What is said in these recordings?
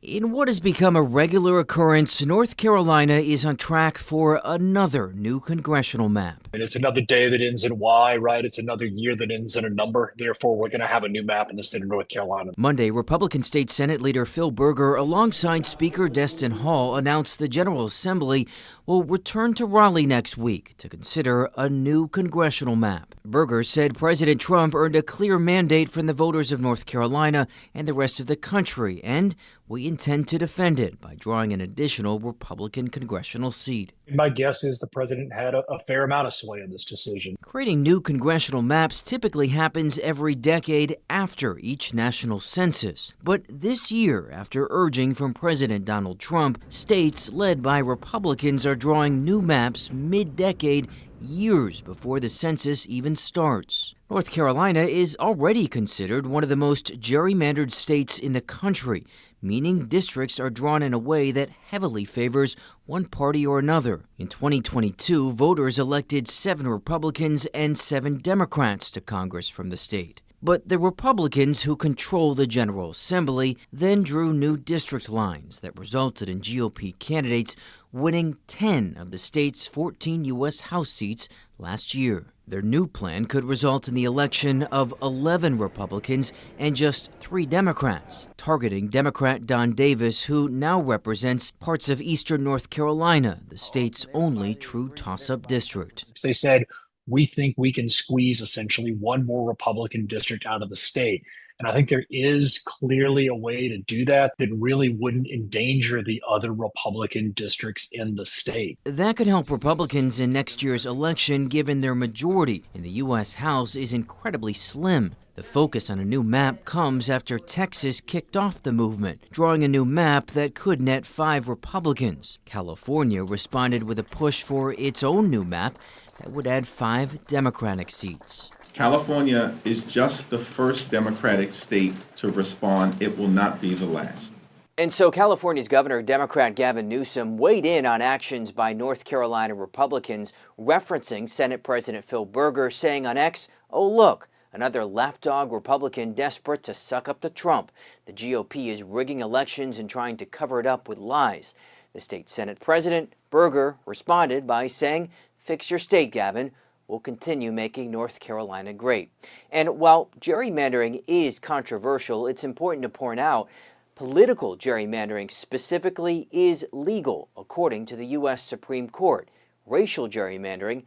In what has become a regular occurrence, North Carolina is on track for another new congressional map. And it's another day that ends in Y, right? It's another year that ends in a number. Therefore, we're going to have a new map in the state of North Carolina. Monday, Republican State Senate Leader Phil Berger, alongside Speaker Destin Hall, announced the General Assembly will return to Raleigh next week to consider a new congressional map. Berger said President Trump earned a clear mandate from the voters of North Carolina and the rest of the country, and we intend to defend it by drawing an additional Republican congressional seat. My guess is the president had a fair amount of sway in this decision. Creating new congressional maps typically happens every decade after each national census. But this year, after urging from President Donald Trump, states led by Republicans are drawing new maps mid-decade, years before the census even starts. North Carolina is already considered one of the most gerrymandered states in the country, meaning districts are drawn in a way that heavily favors one party or another. In 2022, voters elected 7 Republicans and 7 Democrats to Congress from the state. But the Republicans who control the General Assembly then drew new district lines that resulted in GOP candidates winning 10 of the state's 14 U.S. House seats last year. Their new plan could result in the election of 11 Republicans and just 3 Democrats, targeting Democrat Don Davis, who now represents parts of eastern North Carolina, the state's only true toss-up district. They said, we think we can squeeze essentially one more Republican district out of the state. And I think there is clearly a way to do that that really wouldn't endanger the other Republican districts in the state. That could help Republicans in next year's election, given their majority in the U.S. House is incredibly slim. The focus on a new map comes after Texas kicked off the movement, drawing a new map that could net 5 Republicans. California responded with a push for its own new map that would add 5 Democratic seats. California is just the first Democratic state to respond. It will not be the last. And so California's Governor, Democrat Gavin Newsom, weighed in on actions by North Carolina Republicans, referencing Senate President Phil Berger, saying on X, "Oh, look, another lapdog Republican desperate to suck up to Trump. The GOP is rigging elections and trying to cover it up with lies." The state Senate President, Berger, responded by saying, "Fix your state, Gavin. We'll continue making North Carolina great." And while gerrymandering is controversial, it's important to point out political gerrymandering specifically is legal, according to the U.S. Supreme Court. Racial gerrymandering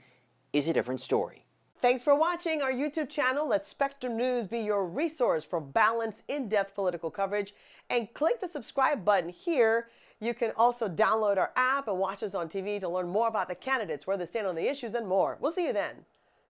is a different story. Thanks for watching our YouTube channel. Let Spectrum News be your resource for balanced, in-depth political coverage. And click the subscribe button here. You can also download our app and watch us on TV to learn more about the candidates, where they stand on the issues, and more. We'll see you then.